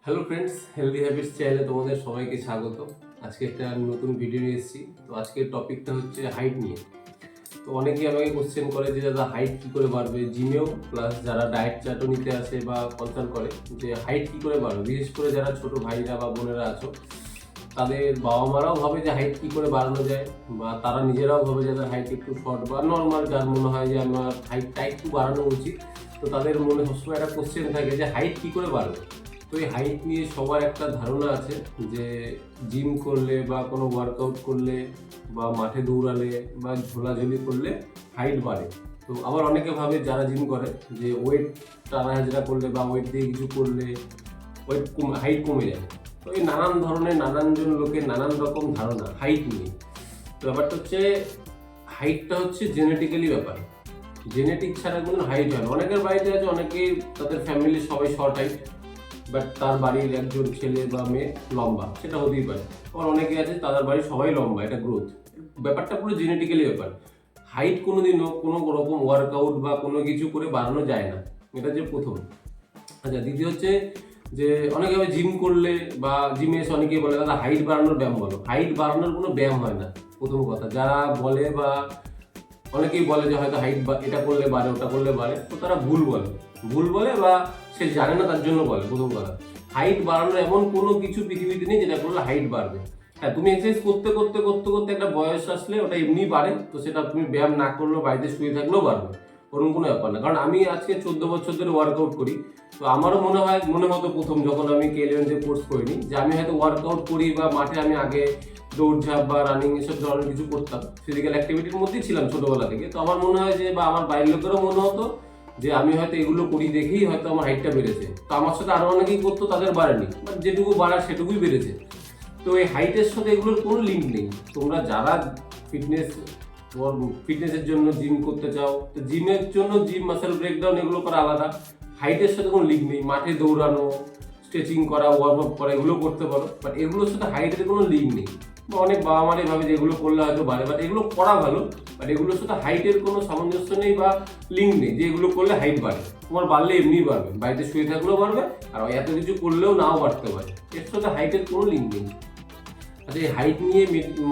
Hello friends, healthy habits চ্যানেলে তোমাদের সবাইকে স্বাগত। আজকে একটা নতুন ভিডিও নিয়ে এসেছি। তো আজকের টপিকটা হচ্ছে হাইট নিয়ে। তো অনেকেই আমাকে কোশ্চেন করে যে দাদা হাইট কী করে বাড়বে, জিমেও প্লাস যারা ডায়েট চার্টও নিতে আসে বা কনসাল্ট করে যে হাইট কী করে বাড়বে। বিশেষ করে যারা ছোট ভাইরা বা বোনেরা আছো, তাদের বাবা মারাও ভাবে যে হাইট কী করে বাড়ানো যায়, বা তারা নিজেরাও ভাবে যে তাদের হাইট একটু শর্ট বা নর্মাল, যার মনে হয় যে আমার হাইটটা একটু বাড়ানো উচিত। তো তাদের মনে সবসময় একটা কোশ্চেন থাকে যে হাইট কী করে বাড়বে। তো এই হাইট নিয়ে সবার একটা ধারণা আছে যে জিম করলে বা কোনো ওয়ার্কআউট করলে বা মাঠে দৌড়ালে বা ঝোলাঝুলি করলে হাইট বাড়ে। তো আবার অনেকে ভাবে যারা জিম করে যে ওয়েট টানা হাজরা করলে বা ওয়েট দিয়ে কিছু করলে হাইট কমে যায়। তো এই নানান ধরনের নানানজন লোকের নানান রকম ধারণা হাইট নিয়ে। তো ব্যাপারটা হচ্ছে হাইটটা হচ্ছে জেনেটিক্যালি ব্যাপার। জেনেটিক ছাড়া কোনো হাইট হয় না। অনেকের বাড়িতে আছে, অনেকে তাদের ফ্যামিলির সবাই শর্ট হাইট, বাট তার বাড়ির একজন ছেলে বা মেয়ে লম্বা, সেটা হতেই পারে। আবার অনেকে আছে তাদের বাড়ির সবাই লম্বা, এটা গ্রোথ। ব্যাপারটা পুরো জেনেটিক্যালি ব্যাপার। হাইট কোনোদিনও কোনো রকম ওয়ার্কআউট বা কোনো কিছু করে বাড়ানো যায় না, এটা যে প্রথম। আচ্ছা, দ্বিতীয় হচ্ছে যে অনেকে জিম করলে বা জিমে এসে অনেকেই বলে দাদা হাইট বাড়ানোর ব্যায়াম বলো। হাইট বাড়ানোর কোনো ব্যায়াম হয় না, প্রথম কথা। যারা বলে বা অনেকেই বলে যে হয়তো হাইট এটা করলে বাড়ে, ওটা করলে বাড়ে, তো তারা ভুল বলে বা সে জানে না, তার জন্য বলে। প্রথম কথা, হাইট বাড়ানোর এমন কোনো কিছু পৃথিবীতে নেই যেটা করলে হাইট বাড়বে। হ্যাঁ, তুমি এক্সারসাইজ করতে করতে করতে করতে একটা বয়স আসলে ওটা এমনি বাড়ে, তো সেটা তুমি ব্যায়াম না করলেও বাড়িতে শুয়ে থাকলেও বাড়বে, ওরকম কোনো ব্যাপার না। কারণ আমি আজকে 14 বছর ধরে ওয়ার্কআউট করি। তো আমারও মনে হতো প্রথম যখন আমি K11 কোর্স করিনি যে আমি হয়তো ওয়ার্কআউট করি বা মাঠে আমি আগে দৌড়ঝাঁপ বা রানিং এসব ধরনের কিছু করতাম, ফিজিক্যাল অ্যাক্টিভিটির মধ্যেই ছিলাম ছোটবেলা থেকে। তো আমার মনে হয় যে, বা আমার বাড়ির লোকেরও মনে হতো যে আমি হয়তো এগুলো করি দেখেই হয়তো আমার হাইটটা বেড়েছে। তো আমার সাথে আরো অনেকেই করতো, তাদের বাড়েনি, বাট যেটুকু বাড়ার সেটুকুই বেড়েছে। তো এই হাইটের সাথে এগুলোর কোনো লিঙ্ক নেই। তোমরা যারা ফিটনেসের জন্য জিম করতে চাও, তো জিমের জন্য জিম মাসেল ব্রেকডাউন এগুলো করা আলাদা। হাইটের সাথে কোনো লিঙ্ক নেই। মাঠে দৌড়ানো, স্ট্রেচিং করা, ওয়ার্ম আপ করা, এগুলো করতে পারো, বাট এগুলোর সাথে হাইটের কোনো লিঙ্ক নেই। অনেক বাবা মারাই ভাবে যে এগুলো করলে হয়তো বাড়ে, বাট এগুলো করা ভালো, বাট এগুলোর সাথে হাইটের কোনো সামঞ্জস্য নেই বা লিঙ্ক নেই যে এগুলো করলে হাইট বাড়ে। তোমার বাড়লে এমনিই বাড়বে, বাড়িতে শুয়ে থাকলেও বাড়বে, আর এত কিছু করলেও নাও বাড়তে পারে। এর সাথে হাইটের কোনো লিঙ্ক নেই। আচ্ছা, এই হাইট নিয়ে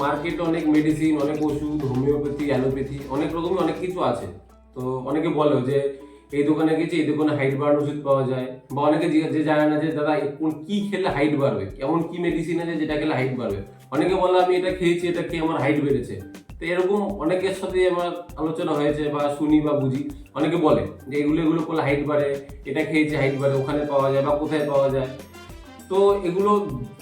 মার্কেটে অনেক মেডিসিন, অনেক ওষুধ, হোমিওপ্যাথি, অ্যালোপ্যাথি, অনেক রকমই অনেক কিছু আছে। তো অনেকে বলে যে এই দোকানে গেছি, এই দোকানে হাইট বাড়ানোর ওষুধ পাওয়া যায়। বা অনেকে যে জানে না যে দাদা কি খেলে হাইট বাড়বে, এমন কি মেডিসিন আছে যেটা খেলে হাইট বাড়বে। অনেকে বলে আমি এটা খেয়েছি, এটা খেয়ে আমার হাইট বেড়েছে। তো এরকম অনেকের সাথে আমার আলোচনা হয়েছে বা শুনি বা বুঝি। অনেকে বলে যে এগুলো করলে হাইট বাড়ে, এটা খেয়েছে হাইট বাড়ে, ওখানে পাওয়া যায় বা কোথায় পাওয়া যায়। তো এগুলো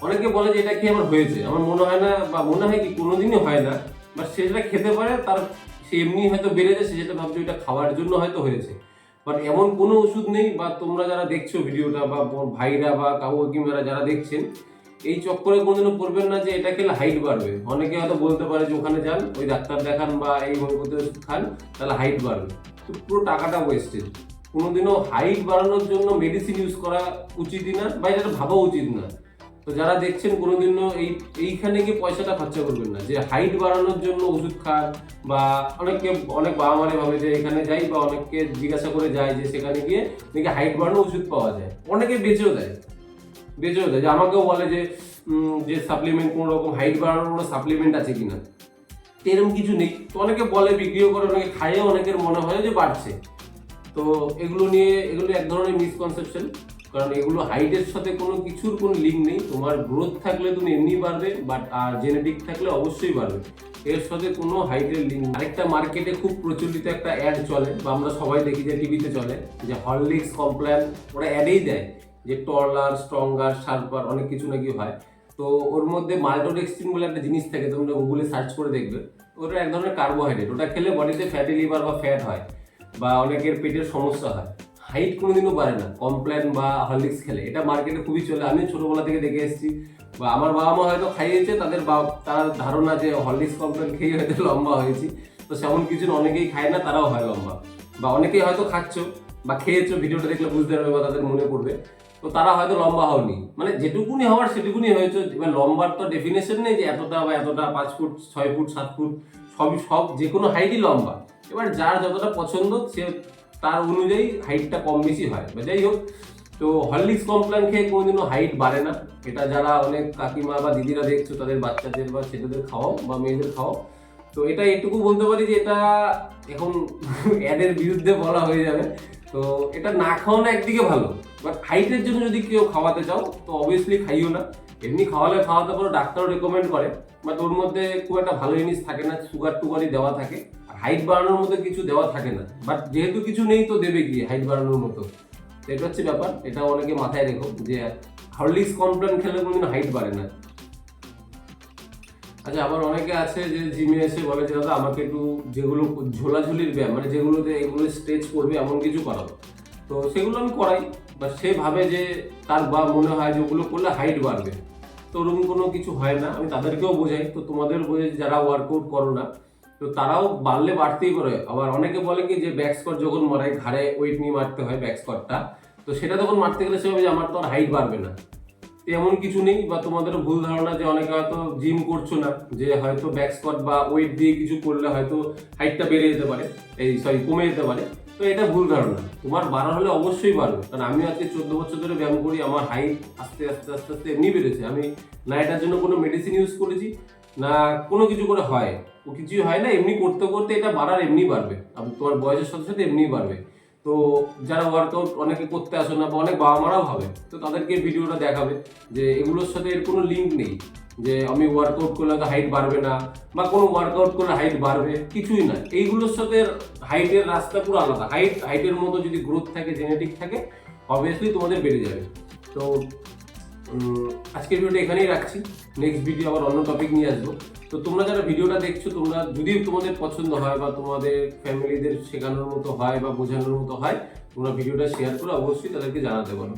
অনেকে বলে যে এটা খেয়ে আমার হয়েছে। আমার মনে হয় না, বা মনে হয় কি কোনোদিনই হয় না। বাট সে যেটা খেতে পারে, তার সে এমনি হয়তো বেড়ে যায়, সে যেটা ভাবছে এটা খাওয়ার জন্য হয়তো হয়েছে। বাট এমন কোনো ওষুধ নেই। বা তোমরা যারা দেখছো ভিডিওটা বা ভাইরা বা কাকিমারা যারা দেখছেন, এই চক্করে কোনোদিনও পড়বেন না যে এটা খেলে হাইট বাড়বে। অনেকে হয়তো বলতে পারে যে ওখানে যান, ওই ডাক্তার দেখান বা এই হোমিওপ্যাথি ওষুধ খান, তাহলে হাইট বাড়বে। তো পুরো টাকাটা ওয়েস্টেজ। কোনোদিনও হাইট বাড়ানোর জন্য মেডিসিন ইউজ করা উচিতই না, বা এটা ভাবা উচিত না। তো যারা দেখছেন, কোনোদিনও এইখানে গিয়ে পয়সাটা খরচা করবেন না যে হাইট বাড়ানোর জন্য ওষুধ খান। বা অনেক বাবা মারে ভাবে যে এখানে যাই, বা অনেককে জিজ্ঞাসা করে যায় যে সেখানে গিয়ে নাকি হাইট বাড়ানোর ওষুধ পাওয়া যায়। অনেকে বেচেও দেয় যে আমাকেও বলে যে সাপ্লিমেন্ট, কোনো রকম হাইট বাড়ানোর কোনো সাপ্লিমেন্ট আছে কিনা। এরকম কিছু নেই। তো অনেকে বলে, বিক্রিও করে, অনেকে খাইয়ে, অনেকের মনে হয় যে বাড়ছে। তো এগুলো এক ধরনের মিসকনসেপশন। কারণ এগুলো হাইটের সাথে কোনো কিছুর কোনো লিঙ্ক নেই। তোমার গ্রোথ থাকলে তুমি এমনি বাড়বে, বাট আর জেনেটিক থাকলে অবশ্যই বাড়বে। এর সাথে কোনো হাইটের লিঙ্ক। আরেকটা মার্কেটে খুব প্রচলিত একটা অ্যাড চলে, বা আমরা সবাই দেখি যে টিভিতে চলে, যে হরলিক্স, কমপ্ল্যান, ওরা অ্যাডেই দেয় যে টলার, স্ট্রঙ্গার, শার্পার, অনেক কিছু নাকি হয়। তো ওর মধ্যে মাল্টোডেক্সট্রিন বলে একটা জিনিস থাকে, তোমরা গুগলে সার্চ করে দেখবে। ওটা এক ধরনের কার্বোহাইড্রেট। ওটা খেলে বডিতে ফ্যাটি লিভার বা ফ্যাট হয়, বা অনেকের পেটের সমস্যা হয়। হাইট কোনোদিনও বাড়ে না কমপ্ল্যান বা হরলিক্স খেলে। এটা মার্কেটে খুবই চলে, আমি ছোটবেলা থেকে দেখে এসেছি। বা আমার বাবা মা হয়তো খাইয়েছে, তার ধারণা যে হরলিক্স, কমপ্ল্যান খেয়ে হয়তো লম্বা হয়েছি। তো সেমন কিছু অনেকেই খায় না, তারাও হয় লম্বা। বা অনেকেই হয়তো খাচ্ছ বা খেয়েছো, ভিডিওটা দেখলে বুঝতে পারবে বা তাদের মনে পড়বে। তো তারা হয়তো লম্বা হওনি, মানে যেটুকুনি হওয়ার সেটুকুনি হয়েছে। এবার লম্বার তো ডেফিনেশন নেই যে এতটা বা এতটা, 5 ফুট, 6 ফুট, 7 ফুট, সব যে কোনো হাইটই লম্বা। এবার যার যতটা পছন্দ, সে তার অনুযায়ী হাইটটা কম বেশি হয়, বা যাই হোক। তো হরলিক্স কমপ্ল্যান খেয়ে কোনোদিনও হাইট বাড়ে না। এটা যারা অনেক কাকিমা বা দিদিরা দেখছো তাদের বাচ্চাদের বা ছেলেদের খাওয়াও বা মেয়েদের খাওয়াও। তো এটা এটুকু বলতে পারি যে এটা এখন অ্যাডের বিরুদ্ধে বলা হয়ে যাবে। তো এটা না খাওয়ানো একদিকে ভালো, বাট হাইটের জন্য যদি কেউ খাওয়াতে চাও তো অবভিয়াসলি খাইও না। এমনি খাওয়াতে পারো, ডাক্তারও রেকমেন্ড করে, বাট ওর মধ্যে খুব একটা ভালো জিনিস থাকে না, সুগার টুগারই দেওয়া থাকে, আর হাইট বাড়ানোর মধ্যে কিছু দেওয়া থাকে না। বাট যেহেতু কিছু নেই তো দেবে কি হাইট বাড়ানোর মতো, তো এটা হচ্ছে ব্যাপার। এটা অনেকে মাথায় রেখো যে হরলিক্স কমপ্ল্যান খেলে কোনোদিন হাইট বাড়ে না। আচ্ছা, আবার অনেকে আছে যে জিমে এসে বলে যে দাদা আমাকে একটু যেগুলো ঝোলাঝুলির ব্যায়াম, মানে যেগুলোতে এগুলো স্ট্রেচ করবে এমন কিছু করাবো। তো সেগুলো আমি করাই, বা সে ভাবে যে তার বা মনে হয় যে ওগুলো করলে হাইট বাড়বে। তো ওরকম কোনো কিছু হয় না। আমি তাদেরকেও বোঝাই, তো তোমাদের বোঝাই যারা ওয়ার্কআউট করো না, তো তারাও বাড়লে বাড়তেই করে। আবার অনেকে বলে কি যে ব্যাক স্কোয়াট যখন মারাই ঘাড়ে ওয়েট নিয়ে মারতে হয় ব্যাক স্কোয়াটটা, তো সেটা তখন মারতে গেলে সে ভাবে যে আমার তো আর হাইট বাড়বে না। এমন কিছু নেই, বা তোমাদেরও ভুল ধারণা যে অনেকে হয়তো জিম করছো না, যে হয়তো ব্যাক স্কোয়াট বা ওয়েট দিয়ে কিছু করলে হয়তো হাইটটা বেড়ে যেতে পারে, কমে যেতে পারে। তো এটা ভুল ধারণা। তোমার বাড়া হলে অবশ্যই বাড়বে, কারণ আমি আজকে 14 বছর ধরে ব্যায়াম করি, আমার হাইট আস্তে আস্তে আস্তে আস্তে এমনি বেড়েছে। আমি না এটার জন্য কোনো মেডিসিন ইউজ করেছি, না কোনো কিছু করে হয়, ও কিছুই হয় না, এমনি করতে করতে এটা বাড়ার এমনি বাড়বে, তোমার বয়সের সাথে সাথে এমনি বাড়বে। তো যারা ওয়ার্কআউট অনেকে করতে আসে না, বা অনেক বাবা মারাও ভাবে, তো তাদেরকে ভিডিওটা দেখাবে যে এগুলোর সাথে এর কোনো লিঙ্ক নেই যে আমি ওয়ার্কআউট করলে তো হাইট বাড়বে না, বা কোনো ওয়ার্কআউট করলে হাইট বাড়বে, কিছুই না। এইগুলোর সাথে হাইটের রাস্তা পুরো আলাদা। হাইটের মতো যদি গ্রোথ থাকে, জেনেটিক থাকে, অবভিয়াসলি তোমাদের বেড়ে যাবে। তো আজকের ভিডিওটা এখানেই রাখছি। নেক্সট ভিডিও আবার অন্য টপিক নিয়ে আসবো। তো তোমরা যারা ভিডিওটা দেখছো, তোমরা যদি তোমাদের পছন্দ হয় বা তোমাদের ফ্যামিলিদের শেখানোর মতো হয় বা বোঝানোর মতো হয়, তোমরা ভিডিওটা শেয়ার করে অবশ্যই তাদেরকে জানাতে পারো।